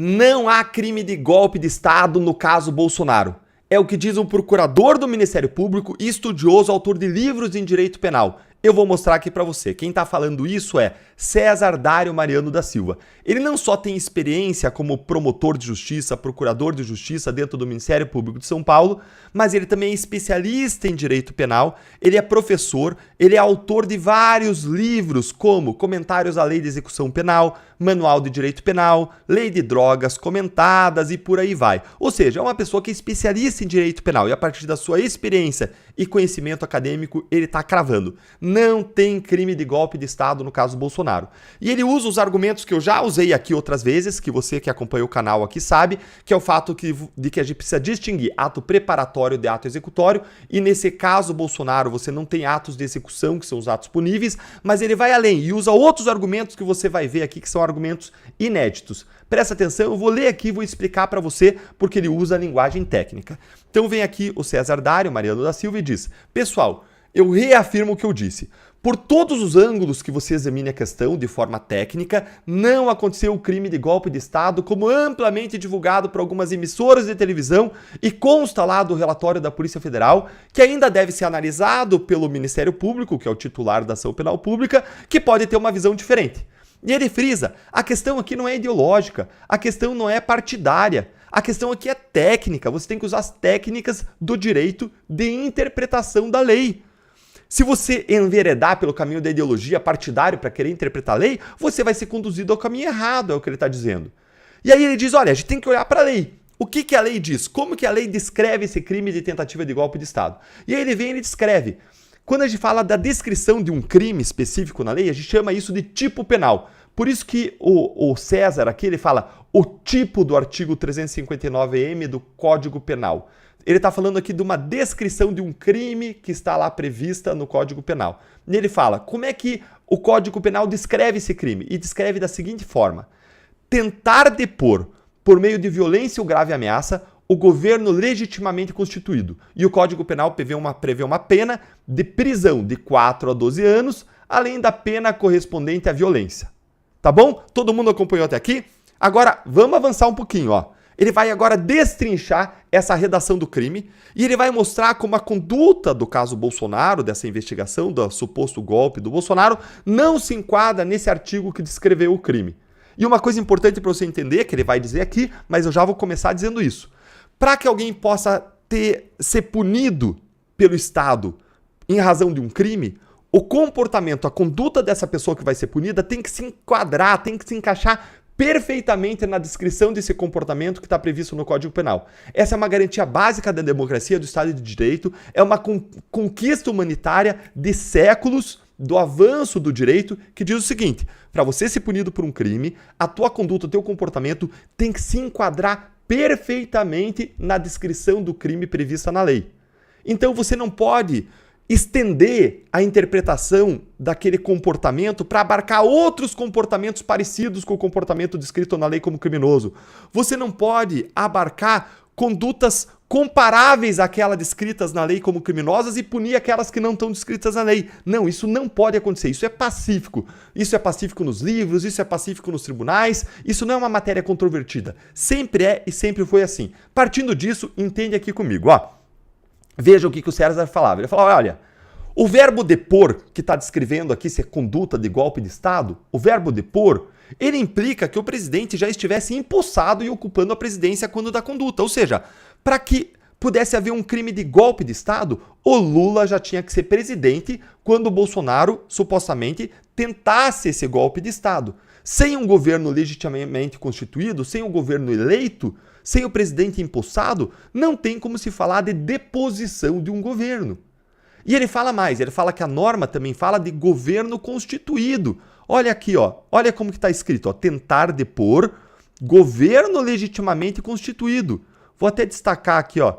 Não há crime de golpe de Estado no caso Bolsonaro. É o que diz um procurador do Ministério Público e estudioso, autor de livros em direito penal. Eu vou mostrar aqui para você. Quem está falando isso é César Dário Mariano da Silva. Ele não só tem experiência como promotor de justiça, procurador de justiça dentro do Ministério Público de São Paulo, mas ele também é especialista em direito penal, ele é professor, ele é autor de vários livros como Comentários à Lei de Execução Penal, Manual de Direito Penal, Lei de Drogas Comentadas e por aí vai. Ou seja, é uma pessoa que é especialista em direito penal e a partir da sua experiência e conhecimento acadêmico, ele está cravando. Não tem crime de golpe de Estado no caso Bolsonaro. E ele usa os argumentos que eu já usei aqui outras vezes, que você que acompanha o canal aqui sabe, que é o fato de que a gente precisa distinguir ato preparatório de ato executório, e nesse caso Bolsonaro você não tem atos de execução, que são os atos puníveis, mas ele vai além e usa outros argumentos que você vai ver aqui, que são argumentos inéditos. Presta atenção, eu vou ler aqui e vou explicar para você porque ele usa a linguagem técnica. Então vem aqui o César Dário Mariano da Silva e diz: pessoal, eu reafirmo o que eu disse. Por todos os ângulos que você examine a questão de forma técnica, não aconteceu o crime de golpe de Estado como amplamente divulgado por algumas emissoras de televisão e consta lá do relatório da Polícia Federal, que ainda deve ser analisado pelo Ministério Público, que é o titular da ação penal pública, que pode ter uma visão diferente. E ele frisa, a questão aqui não é ideológica, a questão não é partidária, a questão aqui é técnica, você tem que usar as técnicas do direito de interpretação da lei. Se você enveredar pelo caminho da ideologia partidária para querer interpretar a lei, você vai ser conduzido ao caminho errado, é o que ele está dizendo. E aí ele diz, olha, a gente tem que olhar para a lei. O que a lei diz? Como que a lei descreve esse crime de tentativa de golpe de Estado? E aí ele vem e ele descreve. Quando a gente fala da descrição de um crime específico na lei, a gente chama isso de tipo penal. Por isso que o César aqui, ele fala o tipo do artigo 359-M do Código Penal. Ele está falando aqui de uma descrição de um crime que está lá prevista no Código Penal. E ele fala, como é que o Código Penal descreve esse crime? E descreve da seguinte forma: tentar depor, por meio de violência ou grave ameaça, o governo legitimamente constituído. E o Código Penal prevê uma pena de prisão de 4 a 12 anos, além da pena correspondente à violência. Tá bom? Todo mundo acompanhou até aqui? Agora, vamos avançar um pouquinho, ó. Ele vai agora destrinchar essa redação do crime e ele vai mostrar como a conduta do caso Bolsonaro, dessa investigação do suposto golpe do Bolsonaro, não se enquadra nesse artigo que descreveu o crime. E uma coisa importante para você entender, que ele vai dizer aqui, mas eu já vou começar dizendo isso. Para que alguém possa ser punido pelo Estado em razão de um crime, o comportamento, a conduta dessa pessoa que vai ser punida tem que se enquadrar, tem que se encaixar perfeitamente na descrição desse comportamento que está previsto no Código Penal. Essa é uma garantia básica da democracia, do Estado de Direito, é uma conquista humanitária de séculos do avanço do direito, que diz o seguinte: para você ser punido por um crime, a tua conduta, o teu comportamento tem que se enquadrar perfeitamente na descrição do crime prevista na lei. Então você não pode estender a interpretação daquele comportamento para abarcar outros comportamentos parecidos com o comportamento descrito na lei como criminoso. Você não pode abarcar condutas comparáveis àquelas descritas na lei como criminosas e punir aquelas que não estão descritas na lei. Não, isso não pode acontecer. Isso é pacífico. Isso é pacífico nos livros, isso é pacífico nos tribunais, isso não é uma matéria controvertida. Sempre é e sempre foi assim. Partindo disso, entende aqui comigo, ó. Veja o que o César falava. Ele falava, olha, o verbo depor, que está descrevendo aqui se é conduta de golpe de Estado, o verbo depor, ele implica que o presidente já estivesse empossado e ocupando a presidência quando da conduta. Ou seja, para que pudesse haver um crime de golpe de Estado, o Lula já tinha que ser presidente quando o Bolsonaro, supostamente, tentasse esse golpe de Estado. Sem um governo legitimamente constituído, sem um governo eleito, sem o presidente empossado, não tem como se falar de deposição de um governo. E ele fala mais, ele fala que a norma também fala de governo constituído. Olha aqui, ó, olha como que está escrito, ó, tentar depor governo legitimamente constituído. Vou até destacar aqui, ó,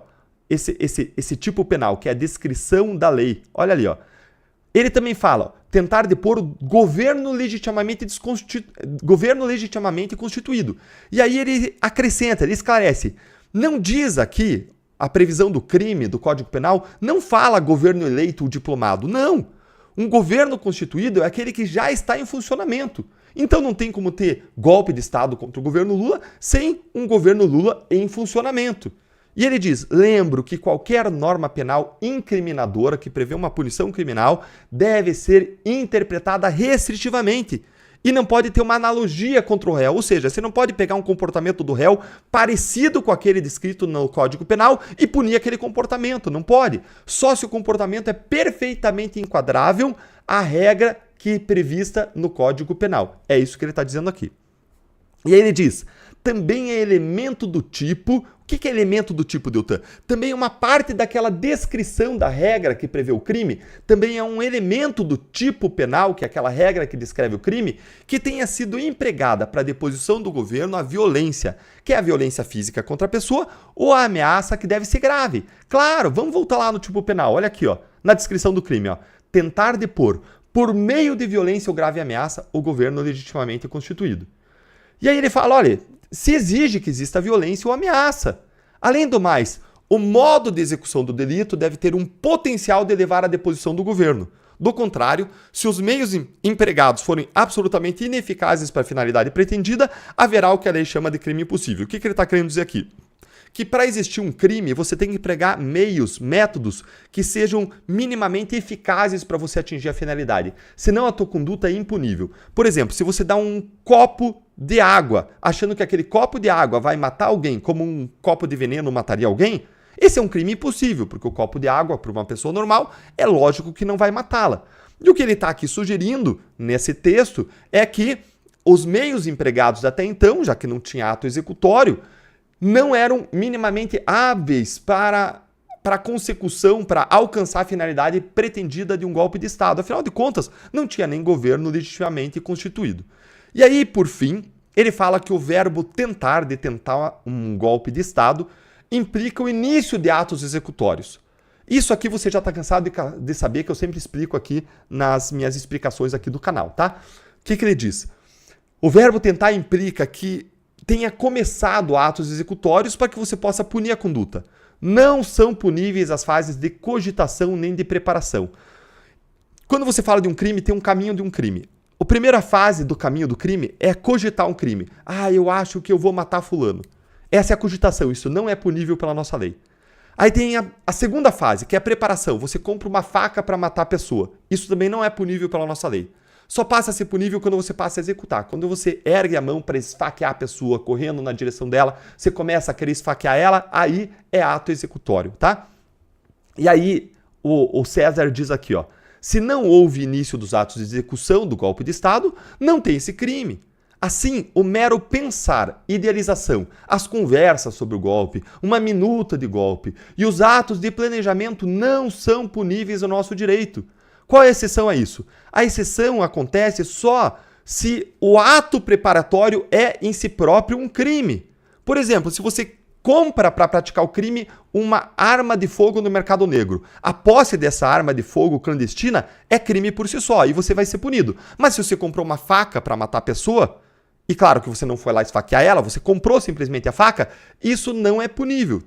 esse tipo penal, que é a descrição da lei. Olha ali, ó. Ele também fala, ó, tentar depor o governo legitimamente constituído. E aí ele acrescenta, ele esclarece. Não diz aqui, a previsão do crime, do Código Penal, não fala governo eleito ou diplomado. Não. Um governo constituído é aquele que já está em funcionamento. Então não tem como ter golpe de Estado contra o governo Lula sem um governo Lula em funcionamento. E ele diz, lembro que qualquer norma penal incriminadora que prevê uma punição criminal deve ser interpretada restritivamente e não pode ter uma analogia contra o réu, ou seja, você não pode pegar um comportamento do réu parecido com aquele descrito no Código Penal e punir aquele comportamento, não pode. Só se o comportamento é perfeitamente enquadrável à regra que é prevista no Código Penal. É isso que ele está dizendo aqui. E aí ele diz, também é elemento do tipo... O que é elemento do tipo, Deltan? Também é uma parte daquela descrição da regra que prevê o crime, também é um elemento do tipo penal, que é aquela regra que descreve o crime, que tenha sido empregada para a deposição do governo a violência, que é a violência física contra a pessoa ou a ameaça que deve ser grave. Claro, vamos voltar lá no tipo penal, olha aqui, ó, na descrição do crime, ó, tentar depor, por meio de violência ou grave ameaça, o governo legitimamente constituído. E aí ele fala, olha, se exige que exista violência ou ameaça. Além do mais, o modo de execução do delito deve ter um potencial de levar à deposição do governo. Do contrário, se os meios empregados forem absolutamente ineficazes para a finalidade pretendida, haverá o que a lei chama de crime impossível. O que ele está querendo dizer aqui? Que para existir um crime, você tem que empregar meios, métodos que sejam minimamente eficazes para você atingir a finalidade. Senão a tua conduta é impunível. Por exemplo, se você dá um copo de água, achando que aquele copo de água vai matar alguém, como um copo de veneno mataria alguém, esse é um crime impossível, porque o copo de água, para uma pessoa normal, é lógico que não vai matá-la. E o que ele está aqui sugerindo, nesse texto, é que os meios empregados até então, já que não tinha ato executório, não eram minimamente hábeis para a consecução, para alcançar a finalidade pretendida de um golpe de Estado. Afinal de contas, não tinha nem governo legitimamente constituído. E aí, por fim, ele fala que o verbo tentar, de tentar um golpe de Estado, implica o início de atos executórios. Isso aqui você já está cansado de saber, que eu sempre explico aqui nas minhas explicações aqui do canal, tá? O que ele diz? O verbo tentar implica que tenha começado atos executórios para que você possa punir a conduta. Não são puníveis as fases de cogitação nem de preparação. Quando você fala de um crime, tem um caminho de um crime. A primeira fase do caminho do crime é cogitar um crime. Ah, eu acho que eu vou matar fulano. Essa é a cogitação, isso não é punível pela nossa lei. Aí tem a segunda fase, que é a preparação. Você compra uma faca para matar a pessoa. Isso também não é punível pela nossa lei. Só passa a ser punível quando você passa a executar. Quando você ergue a mão para esfaquear a pessoa, correndo na direção dela, você começa a querer esfaquear ela, aí é ato executório, tá? E aí o César diz aqui, ó, se não houve início dos atos de execução do golpe de Estado, não tem esse crime. Assim, o mero pensar, idealização, as conversas sobre o golpe, uma minuta de golpe e os atos de planejamento não são puníveis ao nosso direito. Qual é a exceção a isso? A exceção acontece só se o ato preparatório é em si próprio um crime. Por exemplo, se você compra para praticar o crime uma arma de fogo no mercado negro, a posse dessa arma de fogo clandestina é crime por si só e você vai ser punido. Mas se você comprou uma faca para matar a pessoa, e claro que você não foi lá esfaquear ela, você comprou simplesmente a faca, isso não é punível.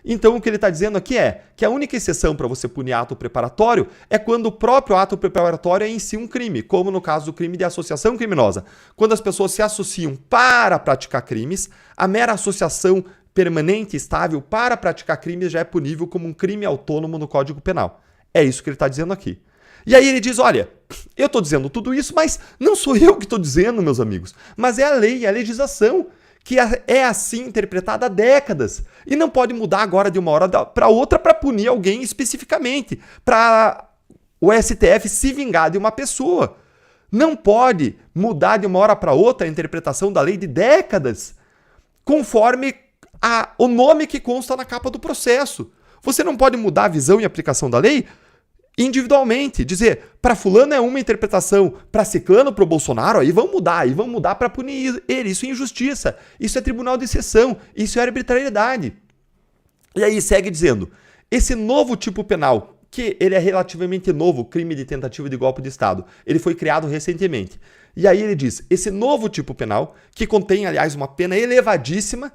Então o que ele está dizendo aqui é que a única exceção para você punir ato preparatório é quando o próprio ato preparatório é em si um crime, como no caso do crime de associação criminosa. Quando as pessoas se associam para praticar crimes, a mera associação permanente e estável para praticar crimes já é punível como um crime autônomo no Código Penal. É isso que ele está dizendo aqui. E aí ele diz, olha, eu estou dizendo tudo isso, mas não sou eu que estou dizendo, meus amigos, mas é a lei, é a legislação, que é assim interpretada há décadas e não pode mudar agora de uma hora para outra para punir alguém especificamente, para o STF se vingar de uma pessoa. Não pode mudar de uma hora para outra a interpretação da lei de décadas, conforme o nome que consta na capa do processo. Você não pode mudar a visão e aplicação da lei individualmente, dizer, para fulano é uma interpretação, para ciclano, para o Bolsonaro, aí vão mudar para punir ele. Isso é injustiça, isso é tribunal de exceção, isso é arbitrariedade. E aí segue dizendo, esse novo tipo penal, que ele é relativamente novo, crime de tentativa de golpe de Estado, ele foi criado recentemente. E aí ele diz, esse novo tipo penal, que contém, aliás, uma pena elevadíssima,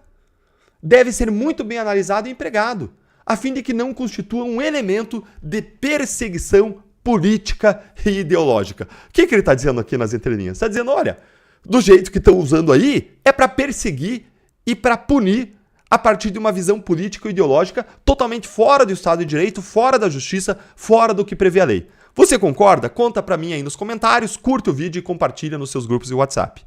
deve ser muito bem analisado e empregado, a fim de que não constitua um elemento de perseguição política e ideológica. O que ele está dizendo aqui nas entrelinhas? Está dizendo, olha, do jeito que estão usando aí, é para perseguir e para punir a partir de uma visão política e ideológica totalmente fora do Estado de Direito, fora da justiça, fora do que prevê a lei. Você concorda? Conta para mim aí nos comentários, curta o vídeo e compartilha nos seus grupos de WhatsApp.